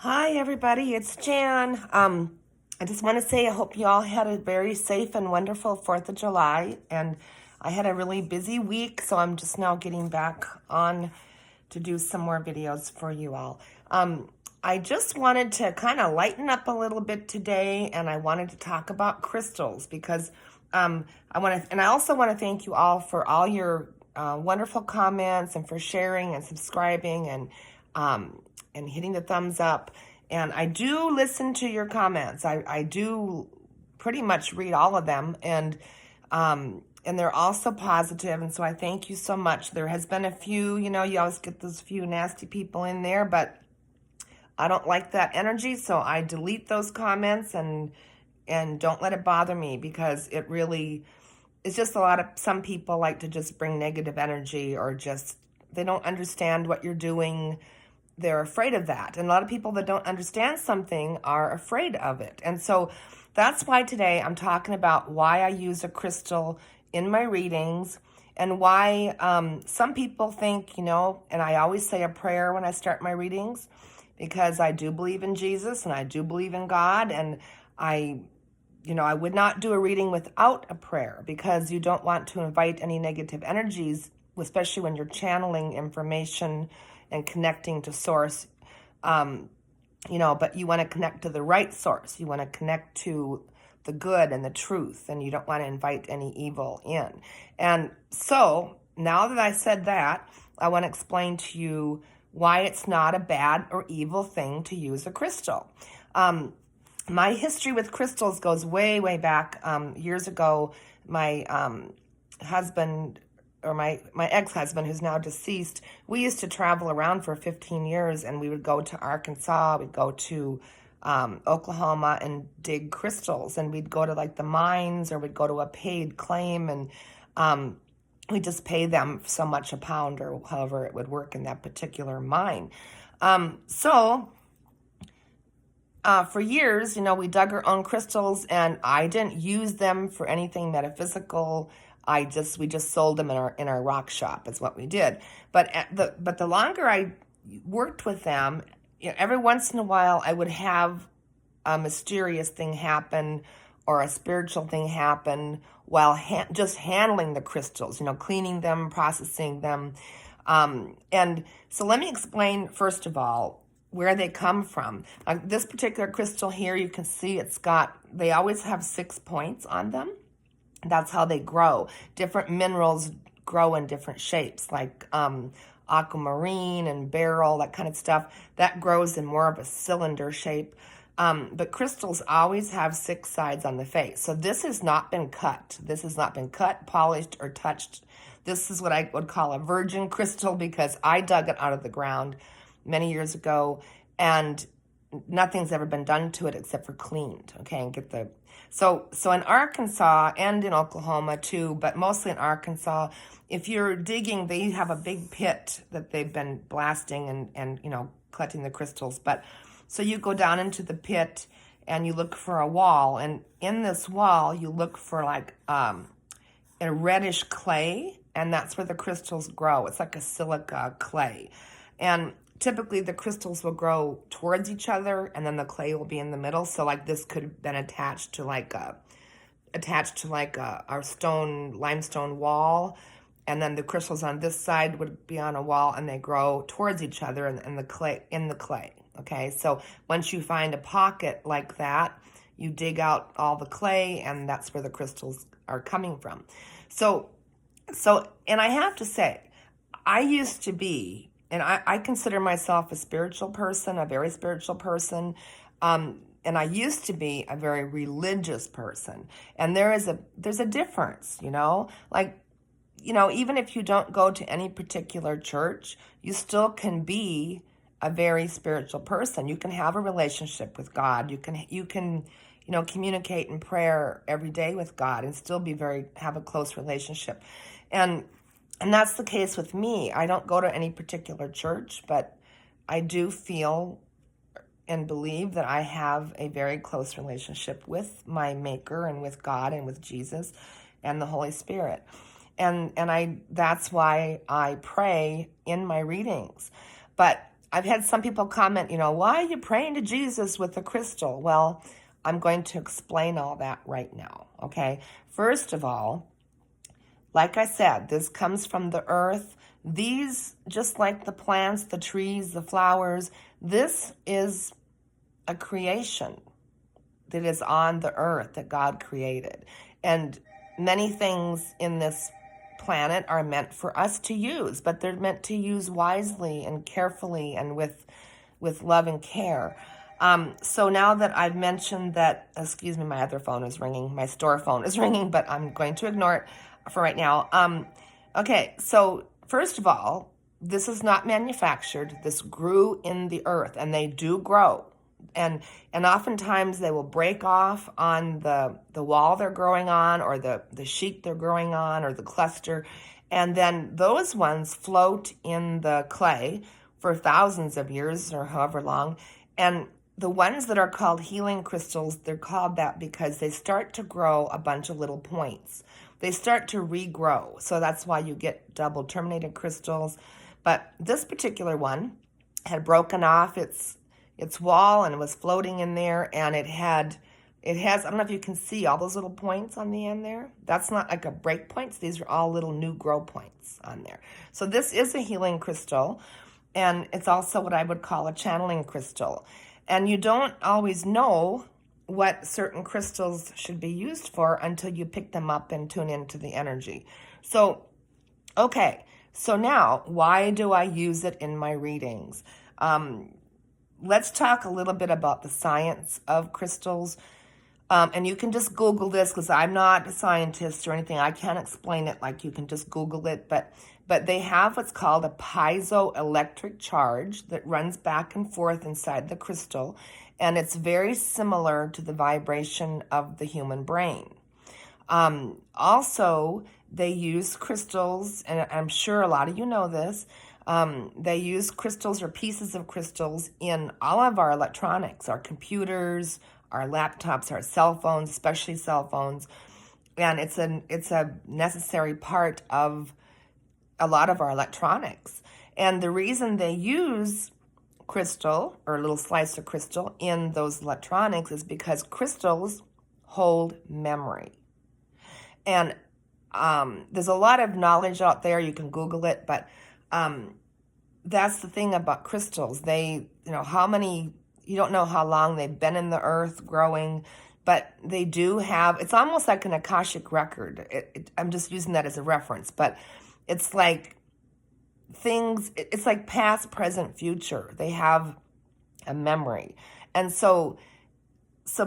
Hi, everybody. It's Jan. I just want to say I hope you all had a very safe and wonderful 4th of July. And I had a really busy week, so I'm just now getting back on to do some more videos for you all. I just wanted to kind of lighten up a little bit today, and I wanted to talk about crystals because I also want to thank you all for all your wonderful comments and for sharing and subscribing and hitting the thumbs up. And I do listen to your comments. I do pretty much read all of them, and they're also positive, and so I thank you so much. There has been a few, you always get those few nasty people in there, but I don't like that energy, so I delete those comments and don't let it bother me because it's just some people like to just bring negative energy or just they don't understand what you're doing. They're afraid of that. And a lot of people that don't understand something are afraid of it. And so that's why today I'm talking about why I use a crystal in my readings and why some people think, and I always say a prayer when I start my readings because I do believe in Jesus and I do believe in God. And I would not do a reading without a prayer because you don't want to invite any negative energies, especially when you're channeling information and connecting to source. But you want to connect to the right source. You want to connect to the good and the truth, and you don't want to invite any evil in. And so now that I said that, I want to explain to you why it's not a bad or evil thing to use a crystal. My history with crystals goes way, way back. Years ago, my husband, or my ex-husband, who's now deceased, we used to travel around for 15 years, and we would go to Arkansas, we'd go to Oklahoma and dig crystals, and we'd go to like the mines, or we'd go to a paid claim, and we just pay them so much a pound, or however it would work in that particular mine. For years, we dug our own crystals, and I didn't use them for anything metaphysical. We just sold them in our rock shop is what we did. But the longer I worked with them, every once in a while I would have a mysterious thing happen or a spiritual thing happen while just handling the crystals, cleaning them, processing them. And so let me explain, first of all, where they come from. This particular crystal here, you can see they always have 6 points on them. That's how they grow. Different minerals grow in different shapes, like aquamarine and beryl, that kind of stuff. That grows in more of a cylinder shape. But crystals always have 6 sides on the face. So this has not been cut. This has not been cut, polished, or touched. This is what I would call a virgin crystal because I dug it out of the ground many years ago, and nothing's ever been done to it except for cleaned, okay, and so in Arkansas and in Oklahoma too, but mostly in Arkansas, if you're digging, they have a big pit that they've been blasting and collecting the crystals. But so you go down into the pit and you look for a wall, and in this wall you look for like a reddish clay, and that's where the crystals grow. It's like a silica clay, and typically the crystals will grow towards each other, and then the clay will be in the middle. So like this could have been attached to our limestone wall, and then the crystals on this side would be on a wall, and they grow towards each other in the clay. Okay, so once you find a pocket like that, you dig out all the clay, and that's where the crystals are coming from. So, and I have to say, I used to be, and I consider myself a spiritual person, a very spiritual person, and I used to be a very religious person. And there's a difference, even if you don't go to any particular church, you still can be a very spiritual person. You can have a relationship with God. You can communicate in prayer every day with God and still have a close relationship. And that's the case with me. I don't go to any particular church, but I do feel and believe that I have a very close relationship with my Maker and with God and with Jesus and the Holy Spirit. And that's why I pray in my readings. But I've had some people comment, why are you praying to Jesus with a crystal? Well, I'm going to explain all that right now, okay? First of all, like I said, this comes from the earth. These, just like the plants, the trees, the flowers, this is a creation that is on the earth that God created. And many things in this planet are meant for us to use, but they're meant to use wisely and carefully and with love and care. So now that I've mentioned that, excuse me, my other phone is ringing, my store phone is ringing, but I'm going to ignore it for right now. Okay, so first of all, this is not manufactured. This grew in the earth, and they do grow. And oftentimes they will break off on the wall they're growing on, or the sheet they're growing on, or the cluster. And then those ones float in the clay for thousands of years or however long. And the ones that are called healing crystals, they're called that because they start to grow a bunch of little points. They start to regrow. So that's why you get double terminated crystals. But this particular one had broken off its wall and it was floating in there, and it has, I don't know if you can see all those little points on the end there. That's not like a break points. These are all little new grow points on there. So this is a healing crystal, and it's also what I would call a channeling crystal. And you don't always know what certain crystals should be used for until you pick them up and tune into the energy. So, okay, so now why do I use it in my readings? Let's talk a little bit about the science of crystals. And you can just Google this because I'm not a scientist or anything. I can't explain it like you can just Google it. But they have what's called a piezoelectric charge that runs back and forth inside the crystal. And it's very similar to the vibration of the human brain. Also, they use crystals, and I'm sure a lot of you know this. They use crystals or pieces of crystals in all of our electronics, our computers, our laptops, our cell phones, especially cell phones. And it's a necessary part of a lot of our electronics. And the reason they use crystal or a little slice of crystal in those electronics is because crystals hold memory. And there's a lot of knowledge out there. You can Google it, but that's the thing about crystals. They, you don't know how long they've been in the earth growing, but they do have, it's almost like an Akashic record. I'm just using that as a reference, but it's like it's like past, present, future. They have a memory. And so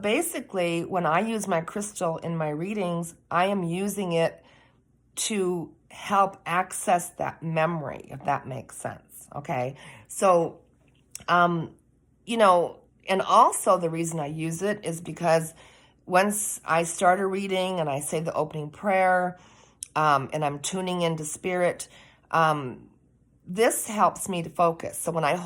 basically, when I use my crystal in my readings, I am using it to help access that memory, if that makes sense. Okay. So, and also the reason I use it is because once I start a reading and I say the opening prayer, and I'm tuning into spirit, this helps me to focus. So when I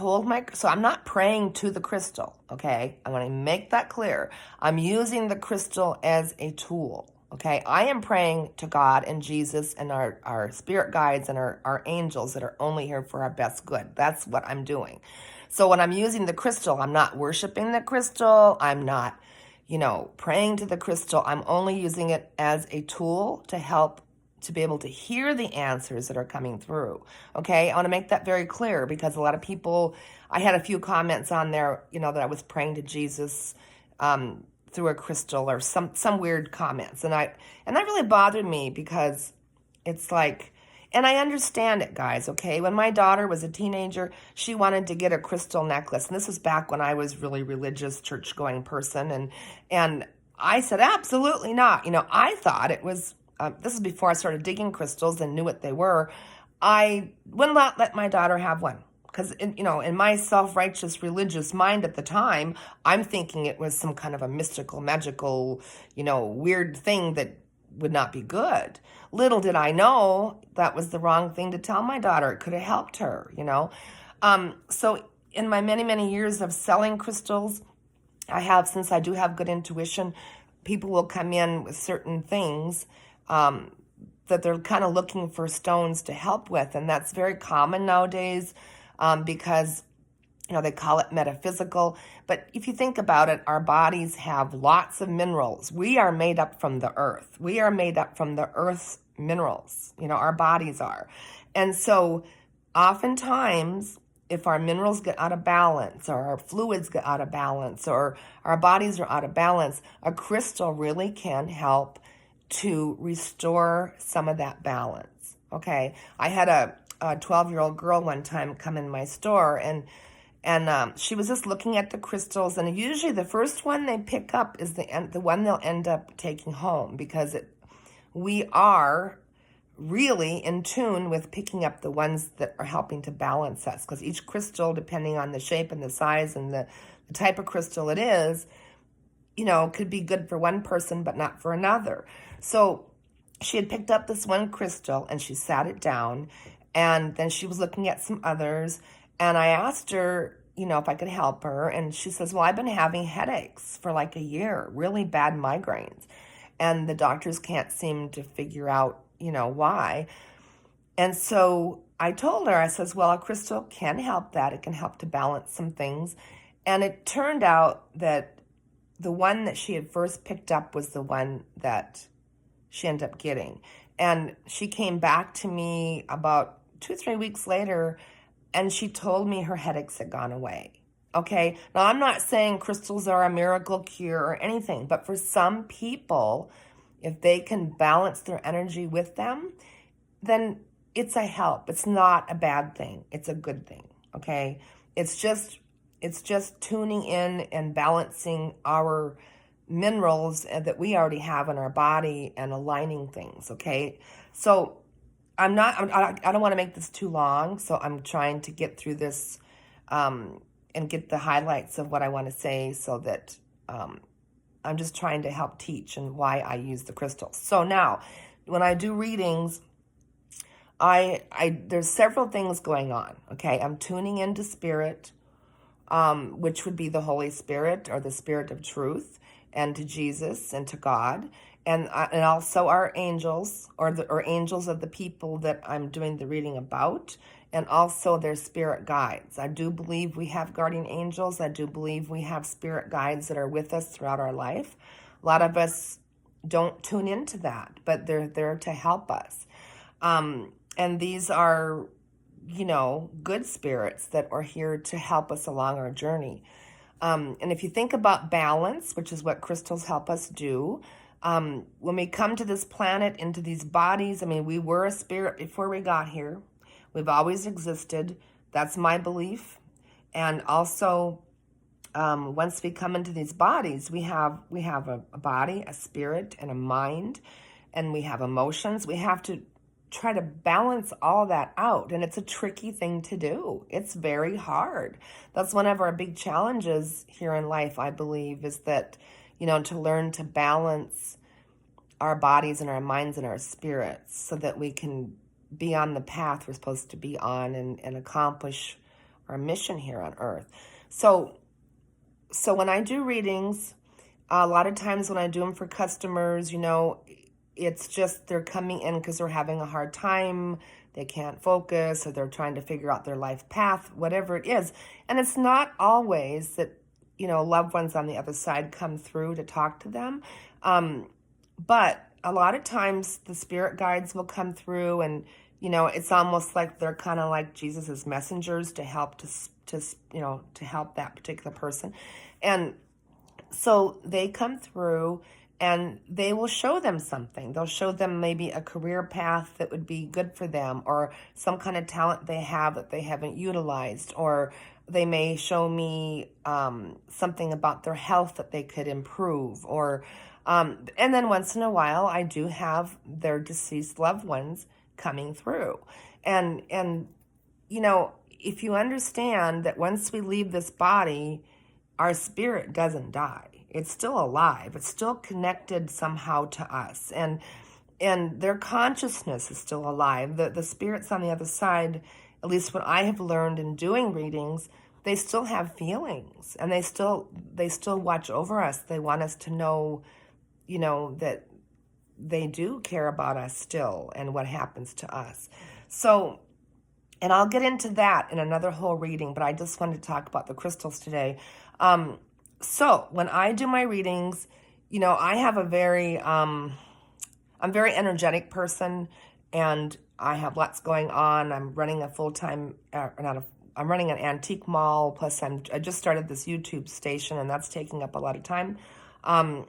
so I'm not praying to the crystal, okay? I want to make that clear. I'm using the crystal as a tool, okay? I am praying to God and Jesus and our spirit guides and our angels that are only here for our best good. That's what I'm doing. So when I'm using the crystal, I'm not worshiping the crystal. I'm not, praying to the crystal. I'm only using it as a tool to help to be able to hear the answers that are coming through. Okay, I want to make that very clear because a lot of people, I had a few comments on there, that I was praying to Jesus through a crystal or some weird comments. And that really bothered me because it's like, and I understand it, guys, okay? When my daughter was a teenager, she wanted to get a crystal necklace. And this was back when I was really religious, church-going person. And I said, absolutely not. I thought it was, this is before I started digging crystals and knew what they were. I would not let my daughter have one because, in my self-righteous religious mind at the time, I'm thinking it was some kind of a mystical, magical, weird thing that would not be good. Little did I know that was the wrong thing to tell my daughter. It could have helped her, So in my many, many years of selling crystals, since I do have good intuition, people will come in with certain things that they're kind of looking for stones to help with. And that's very common nowadays because They call it metaphysical, but if you think about it, our bodies have lots of minerals. We are made up from the earth. We are made up from the earth's minerals. Our bodies are. And so oftentimes, if our minerals get out of balance, or our fluids get out of balance, or our bodies are out of balance, a crystal really can help to restore some of that balance. Okay, I had a 12-year-old girl one time come in my store, and she was just looking at the crystals, and usually the first one they pick up is the one they'll end up taking home, because we are really in tune with picking up the ones that are helping to balance us, because each crystal, depending on the shape and the size and the type of crystal it is, could be good for one person but not for another. So she had picked up this one crystal and she sat it down, and then she was looking at some others, and I asked her, if I could help her, and she says, well, I've been having headaches for like a year, really bad migraines, and the doctors can't seem to figure out, why. And so I told her, I says, well, a crystal can help that. It can help to balance some things. And it turned out that the one that she had first picked up was the one that she ended up getting. And she came back to me about 2 or 3 weeks later, and she told me her headaches had gone away. Okay, now I'm not saying crystals are a miracle cure or anything, but for some people, if they can balance their energy with them, then it's a help. It's not a bad thing. It's a good thing. Okay, it's just tuning in and balancing our minerals that we already have in our body and aligning things. Okay, so I don't want to make this too long, so I'm trying to get through this and get the highlights of what I want to say, so that I'm just trying to help teach and why I use the crystals. So now, when I do readings, there's several things going on. Okay, I'm tuning into spirit, which would be the Holy Spirit or the Spirit of Truth, and to Jesus and to God, and also our angels, or angels of the people that I'm doing the reading about, and also their spirit guides. I do believe we have guardian angels. I do believe we have spirit guides that are with us throughout our life. A lot of us don't tune into that, but they're there to help us. And these are, good spirits that are here to help us along our journey. And if you think about balance, which is what crystals help us do, when we come to this planet, into these bodies, we were a spirit before we got here. We've always existed. That's my belief. And also, once we come into these bodies, we have a body, a spirit, and a mind, and we have emotions. We have to try to balance all that out, and it's a tricky thing to do. It's very hard. That's one of our big challenges here in life, I believe, is that, to learn to balance our bodies and our minds and our spirits, so that we can be on the path we're supposed to be on, and accomplish our mission here on earth. So when I do readings, a lot of times when I do them for customers, it's just they're coming in because they're having a hard time, they can't focus, or they're trying to figure out their life path, whatever it is. And it's not always that, loved ones on the other side come through to talk to them. But a lot of times the spirit guides will come through, and, it's almost like they're kind of like Jesus's messengers to help to help that particular person. And so they come through, and they will show them something. They'll show them maybe a career path that would be good for them, or some kind of talent they have that they haven't utilized, or they may show me something about their health that they could improve, or and then once in a while, I do have their deceased loved ones coming through. And if you understand that once we leave this body, our spirit doesn't die. It's still alive. It's still connected somehow to us. And their consciousness is still alive. The spirits on the other side, at least what I have learned in doing readings, they still have feelings, and they still watch over us. They want us to know, that they do care about us still and what happens to us. So And I'll get into that in another whole reading, but I just wanted to talk about the crystals today. Um, so when I do my readings, I have I'm a very energetic person, and I have lots going on. I'm running a full-time, not a, I'm running an antique mall, plus I just started this YouTube station, and that's taking up a lot of time. Um,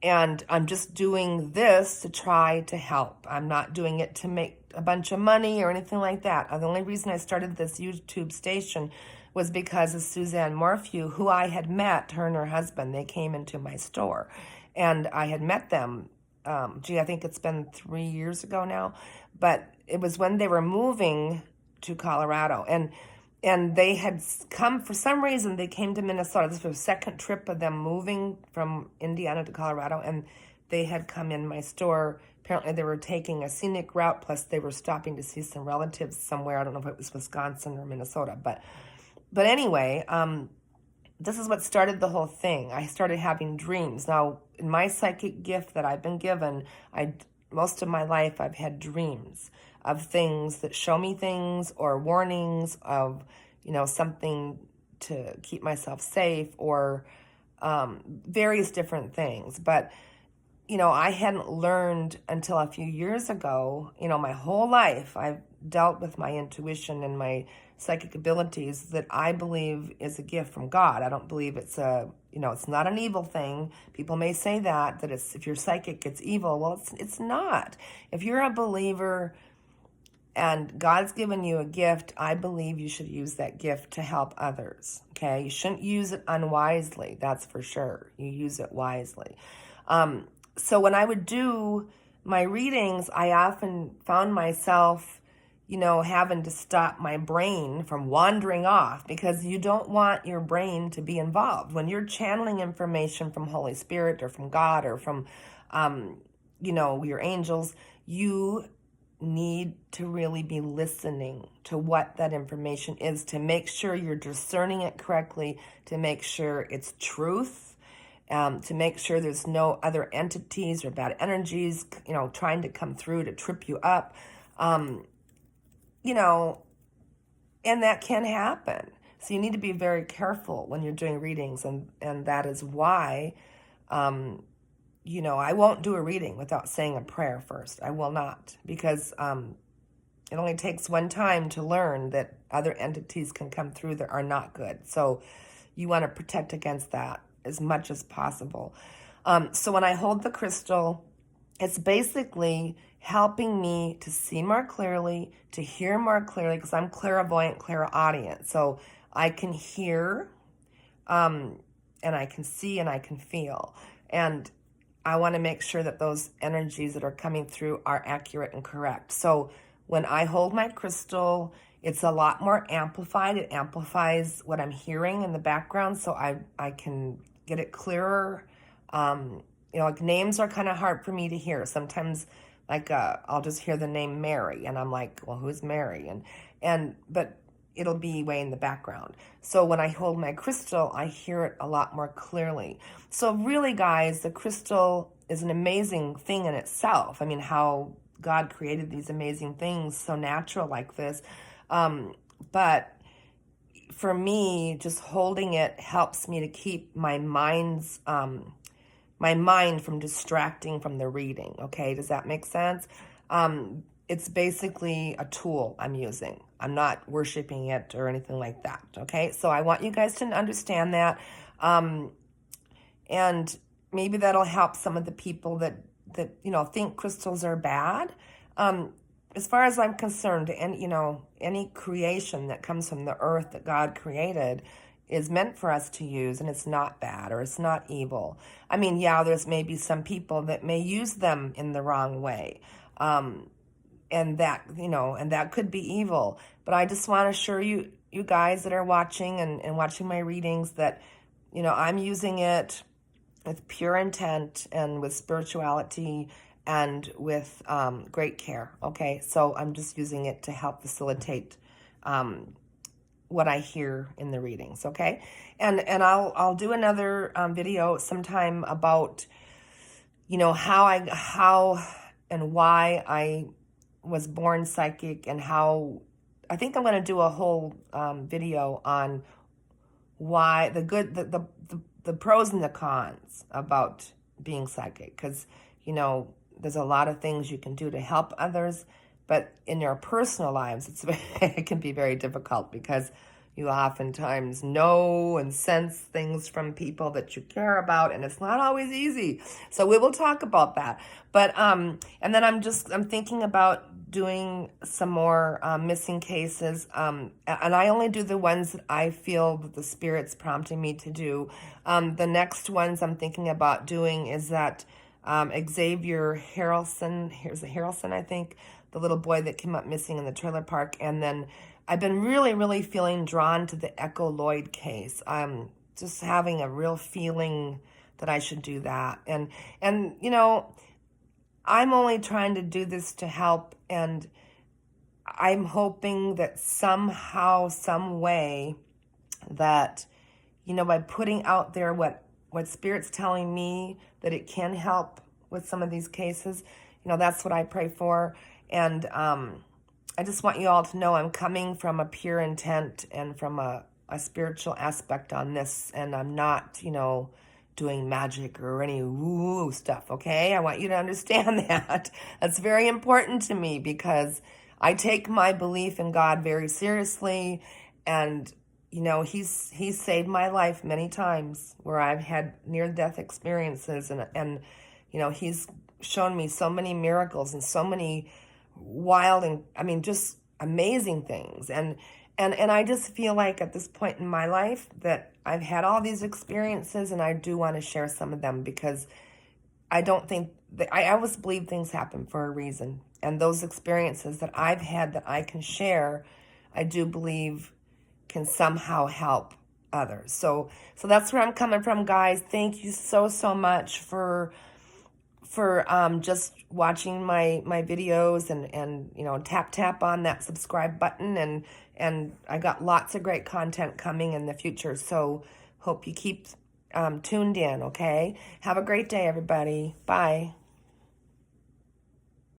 and I'm just doing this to try to help. I'm not doing it to make a bunch of money or anything like that. The only reason I started this YouTube station was because of Suzanne Morphew, who I had met, her and her husband. They came into my store, and I had met them. I think it's been 3 years ago now, but it was when they were moving to Colorado, and they had come, for some reason, they came to Minnesota. This was the second trip of them moving from Indiana to Colorado, and they had come in my store. Apparently they were taking a scenic route, plus they were stopping to see some relatives somewhere. I don't know if it was Wisconsin or Minnesota, but anyway, this is what started the whole thing. I started having dreams. Now, in my psychic gift that I've been given, most of my life I've had dreams of things that show me things, or warnings of, something to keep myself safe, or various different things. But, I hadn't learned until a few years ago. My whole life I've dealt with my intuition and my psychic abilities that I believe is a gift from God. I don't believe it's it's not an evil thing. People may say that it's, if you're psychic, it's evil. Well, it's not. If you're a believer and God's given you a gift, I believe you should use that gift to help others. Okay? You shouldn't use it unwisely. That's for sure. You use it wisely. So when I would do my readings, I often found myself, having to stop my brain from wandering off, because you don't want your brain to be involved. When you're channeling information from Holy Spirit or from God or from, your angels, you need to really be listening to what that information is, to make sure you're discerning it correctly, to make sure it's truth, to make sure there's no other entities or bad energies, trying to come through to trip you up. And that can happen. So you need to be very careful when you're doing readings, and that is why, I won't do a reading without saying a prayer first. I will not, because it only takes one time to learn that other entities can come through that are not good. So you want to protect against that as much as possible. So when I hold the crystal, it's basically helping me to see more clearly, to hear more clearly, because I'm clairvoyant, clairaudient. So I can hear, and I can see, and I can feel. And I want to make sure that those energies that are coming through are accurate and correct. So when I hold my crystal, it's a lot more amplified. It amplifies what I'm hearing in the background, so I can get it clearer. Like names are kind of hard for me to hear. Sometimes, I'll just hear the name Mary, and I'm like, well, who's Mary? But it'll be way in the background. So when I hold my crystal, I hear it a lot more clearly. So really, guys, the crystal is an amazing thing in itself. I mean, how God created these amazing things so natural like this. But for me, just holding it helps me to keep my mind from distracting from the reading. Okay, does that make sense? It's basically a tool I'm using. I'm not worshiping it or anything like that. Okay, so I want you guys to understand that, and maybe that'll help some of the people that think crystals are bad. As far as I'm concerned, and any creation that comes from the earth that God created is meant for us to use, and it's not bad or it's not evil. I mean, yeah, there's maybe some people that may use them in the wrong way, and that could be evil. But I just want to assure you guys that are watching and watching my readings that I'm using it with pure intent and with spirituality and with great care. Okay, so I'm just using it to help facilitate what I hear in the readings. Okay, and I'll do another video sometime about how and why I was born psychic, and how I think I'm going to do a whole video on why the pros and the cons about being psychic, because there's a lot of things you can do to help others, but in your personal lives it can be very difficult, because you oftentimes know and sense things from people that you care about, and it's not always easy. So we will talk about that. But and then I'm thinking about doing some more missing cases, and I only do the ones that I feel that the Spirit's prompting me to do. The next ones I'm thinking about doing is that Xavier Harrelson, I think, the little boy that came up missing in the trailer park. And then I've been really, really feeling drawn to the Echo Lloyd case. I'm just having a real feeling that I should do that. And I'm only trying to do this to help, and I'm hoping that somehow, some way, that by putting out there what Spirit's telling me, that it can help with some of these cases. That's what I pray for. And I just want you all to know I'm coming from a pure intent and from a spiritual aspect on this, and I'm not, doing magic or any woo stuff, okay? I want you to understand that. That's very important to me, because I take my belief in God very seriously, and he's saved my life many times where I've had near-death experiences, and he's shown me so many miracles and so many wild and just amazing things. And I just feel like at this point in my life that I've had all these experiences, and I do want to share some of them, because I don't think that I always believe things happen for a reason. And those experiences that I've had that I can share, I do believe can somehow help others. So that's where I'm coming from, guys. Thank you so much for just watching my videos, and tap on that subscribe button, and I got lots of great content coming in the future. So hope you keep tuned in, okay? Have a great day, everybody. Bye.